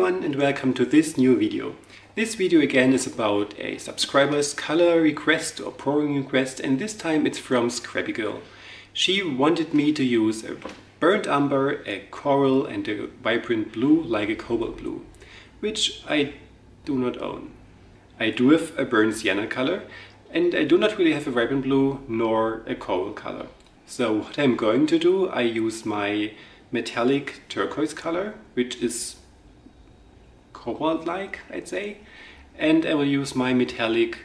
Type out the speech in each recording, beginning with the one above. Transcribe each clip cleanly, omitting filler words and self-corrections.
everyone and welcome to this new video. This video again is about a subscriber's color request or pouring request, and this time it's from ScrabbyGirl. She wanted me to use a burnt umber, a coral and a vibrant blue like a cobalt blue, which I do not own. I do have a burnt sienna color and I do not really have a vibrant blue nor a coral color. So what I'm going to do, I use my metallic turquoise color, which is cobalt-like, I'd say, and I will use my metallic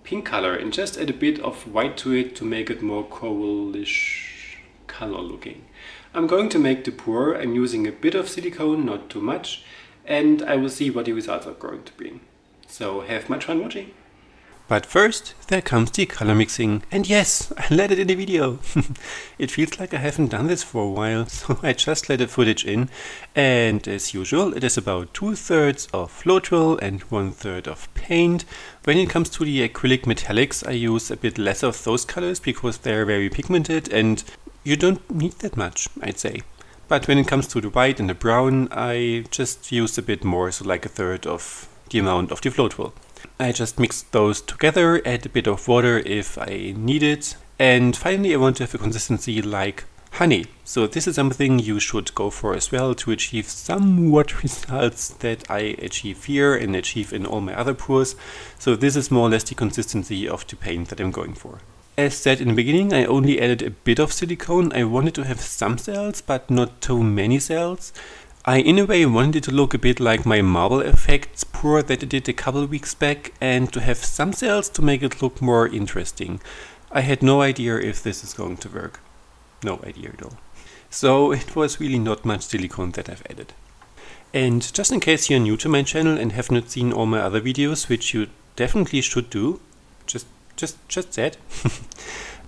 pink color and just add a bit of white to it to make it more coralish color looking. I'm going to make the pour. I'm using a bit of silicone, not too much, and I will see what the results are going to be. So have much fun watching! But first, there comes the color mixing, and yes, I let it in the video. It feels like I haven't done this for a while, so I just let the footage in, and as usual it is about 2/3 of Floetrol and 1/3 of paint. When it comes to the acrylic metallics, I use a bit less of those colors because they're very pigmented and you don't need that much, I'd say. But when it comes to the white and the brown, I just use a bit more, so like 1/3 of the amount of the Floetrol. I just mix those together, add a bit of water if I need it, and finally I want to have a consistency like honey. So this is something you should go for as well to achieve somewhat results that I achieve here and achieve in all my other pours. So this is more or less the consistency of the paint that I'm going for. As said in the beginning, I only added a bit of silicone. I wanted to have some cells, but not too many cells. I in a way wanted it to look a bit like my marble effects pour that I did a couple weeks back, and to have some cells to make it look more interesting. I had no idea if this is going to work. No idea at all. So it was really not much silicone that I've added. And just in case you're new to my channel and have not seen all my other videos, which you definitely should do, just said.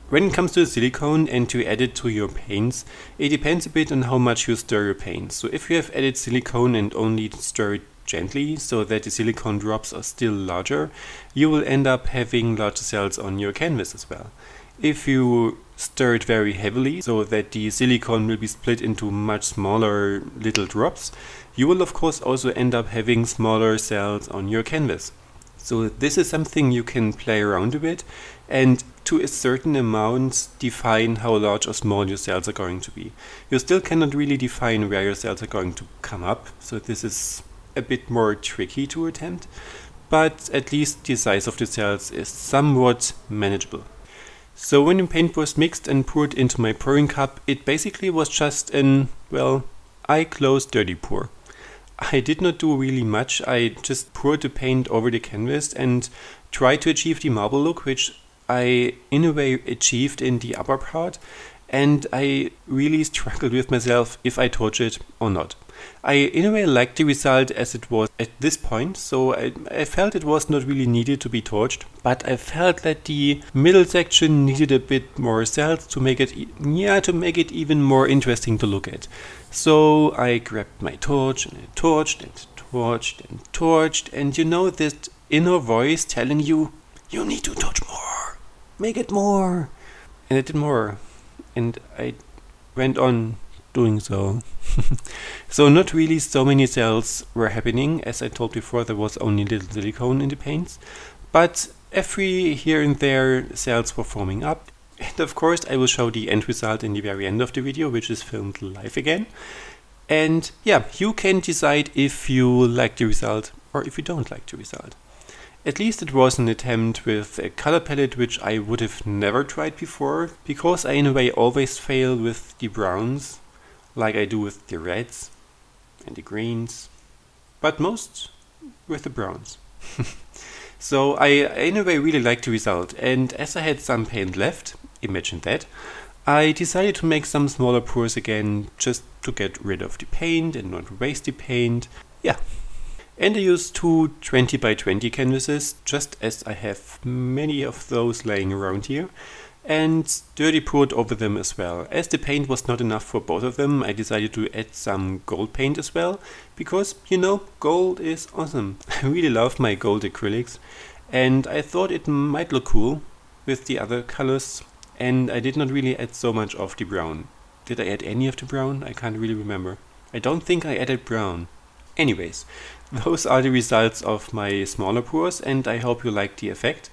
When it comes to the silicone and to add it to your paints, it depends a bit on how much you stir your paint. So if you have added silicone and only stir it gently so that the silicone drops are still larger, you will end up having larger cells on your canvas as well. If you stir it very heavily so that the silicone will be split into much smaller little drops, you will of course also end up having smaller cells on your canvas. So this is something you can play around a bit and to a certain amount define how large or small your cells are going to be. You still cannot really define where your cells are going to come up, so this is a bit more tricky to attempt, but at least the size of the cells is somewhat manageable. So when the paint was mixed and poured into my pouring cup, it basically was just an, well, eye-closed dirty pour. I did not do really much. I just poured the paint over the canvas and tried to achieve the marble look, which I in a way achieved in the upper part, and I really struggled with myself if I torch it or not. I in a way liked the result as it was at this point, so I felt it was not really needed to be torched, but I felt that the middle section needed a bit more cells to make it even more interesting to look at. So I grabbed my torch and I torched and torched and torched, and you know this inner voice telling you, you need to torch more, make it more. And I did more, and I went on doing so. So not really so many cells were happening. As I told before, there was only little silicone in the paints, but every here and there cells were forming up. And of course I will show the end result in the very end of the video, which is filmed live again. And yeah, you can decide if you like the result or if you don't like the result. At least it was an attempt with a color palette which I would have never tried before, because I in a way always fail with the browns, like I do with the reds and the greens, but most with the browns. So I in a way really liked the result, and as I had some paint left, imagine that, I decided to make some smaller pours again just to get rid of the paint and not waste the paint. Yeah. And I used two 20 by 20 canvases, just as I have many of those laying around here, and dirty poured over them as well. As the paint was not enough for both of them, I decided to add some gold paint as well, because, you know, gold is awesome. I really love my gold acrylics, and I thought it might look cool with the other colors, and I did not really add so much of the brown. Did I add any of the brown? I can't really remember. I don't think I added brown. Anyways, those are the results of my smaller pours, and I hope you liked the effect.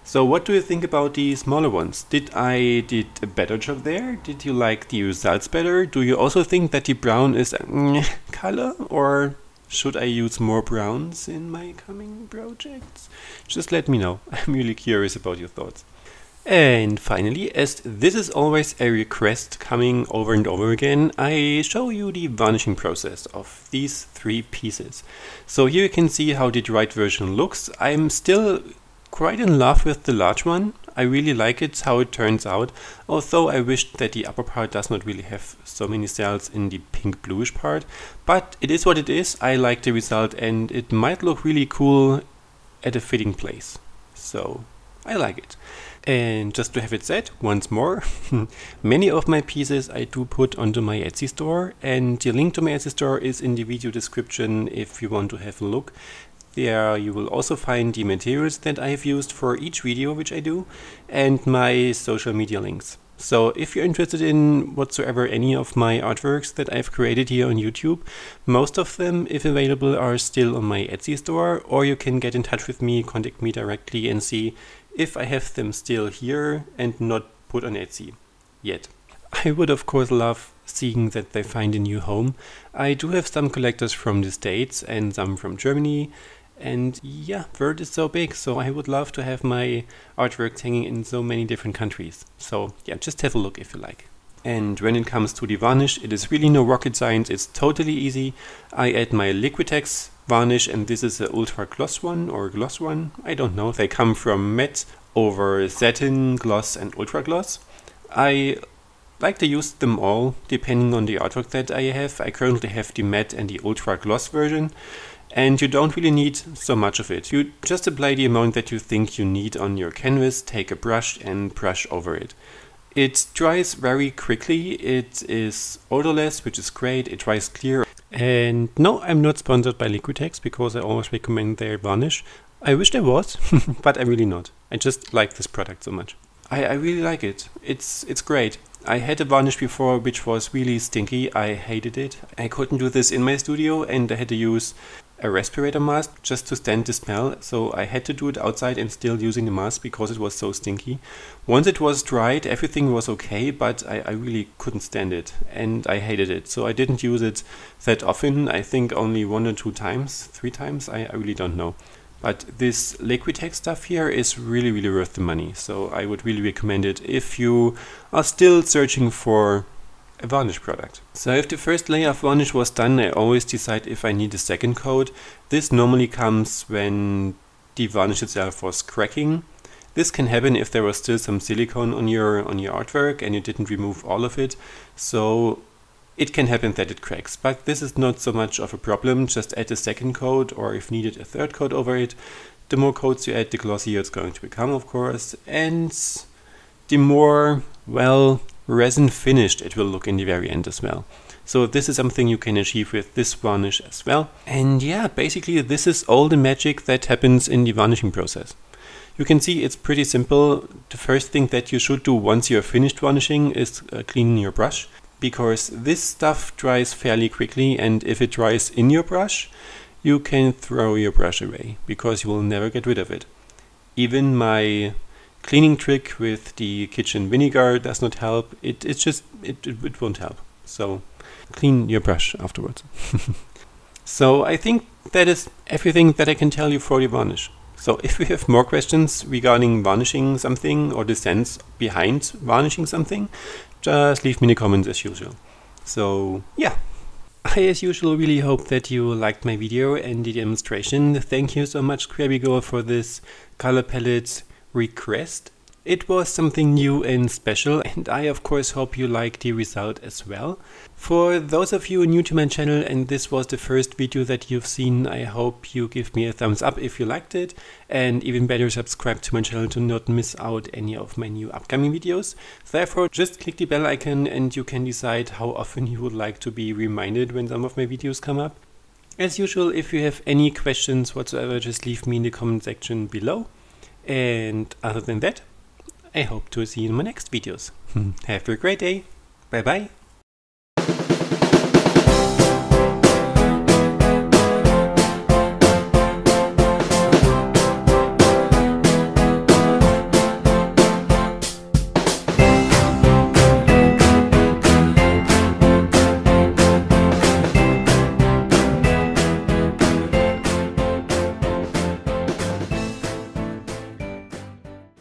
So what do you think about the smaller ones? Did I did a better job there? Did you like the results better? Do you also think that the brown is a color, or should I use more browns in my coming projects? Just let me know. I'm really curious about your thoughts. And finally, as this is always a request coming over and over again, I show you the varnishing process of these 3 pieces. So here you can see how the dried version looks. I'm still quite in love with the large one. I really like it, how it turns out, although I wish that the upper part does not really have so many cells in the pink bluish part. But it is what it is. I like the result, and it might look really cool at a fitting place. So I like it. And just to have it said once more, many of my pieces I do put onto my Etsy store, and the link to my Etsy store is in the video description if you want to have a look. There you will also find the materials that I have used for each video which I do, and my social media links. So if you're interested in whatsoever any of my artworks that I've created here on YouTube, most of them, if available, are still on my Etsy store, or you can get in touch with me, contact me directly and see if I have them still here and not put on Etsy yet. I would of course love seeing that they find a new home. I do have some collectors from the States and some from Germany, and yeah, world is so big, so I would love to have my artworks hanging in so many different countries. So yeah, just have a look if you like. And when it comes to the varnish, it is really no rocket science, it's totally easy. I add my Liquitex varnish, and this is an ultra gloss one or gloss one, I don't know. They come from matte over satin, gloss and ultra gloss. I like to use them all depending on the artwork that I have. I currently have the matte and the ultra gloss version, and you don't really need so much of it. You just apply the amount that you think you need on your canvas, take a brush and brush over it. It dries very quickly, it is odorless, which is great, it dries clear. And no, I'm not sponsored by Liquitex because I always recommend their varnish. I wish I was, but I'm really not. I just like this product so much. I really like it. It's great. I had a varnish before which was really stinky. I hated it. I couldn't do this in my studio, and I had to use a respirator mask just to stand the smell, so I had to do it outside and still using the mask because it was so stinky. Once it was dried, everything was okay, but I really couldn't stand it and I hated it, so I didn't use it that often. I think only 1 or 2 times, 3 times, I really don't know. But this Liquitex stuff here is really worth the money, so I would really recommend it if you are still searching for a varnish product. So if the first layer of varnish was done, I always decide if I need a second coat. This normally comes when the varnish itself was cracking. This can happen if there was still some silicone on your artwork and you didn't remove all of it. So it can happen that it cracks, but this is not so much of a problem. Just add a second coat, or if needed a third coat over it. The more coats you add, the glossier it's going to become, of course, and the more, well, resin finished it will look in the very end as well. So this is something you can achieve with this varnish as well. And yeah, basically this is all the magic that happens in the varnishing process. You can see it's pretty simple. The first thing that you should do once you're finished varnishing is clean your brush, because this stuff dries fairly quickly, and if it dries in your brush, you can throw your brush away because you will never get rid of it. Even my cleaning trick with the kitchen vinegar does not help. It won't help. So clean your brush afterwards. So I think that is everything that I can tell you for the varnish. So if you have more questions regarding varnishing something or the sense behind varnishing something, just leave me in the comments as usual. So yeah, I as usual really hope that you liked my video and the demonstration. Thank you so much, ScrabbyGirl, for this color palette request. It was something new and special, and I of course hope you like the result as well. For those of you new to my channel and this was the first video that you've seen, I hope you give me a thumbs up if you liked it, and even better, subscribe to my channel to not miss out any of my new upcoming videos. Therefore, just click the bell icon and you can decide how often you would like to be reminded when some of my videos come up. As usual, if you have any questions whatsoever, just leave me in the comment section below. And other than that, I hope to see you in my next videos. Have a great day. Bye bye.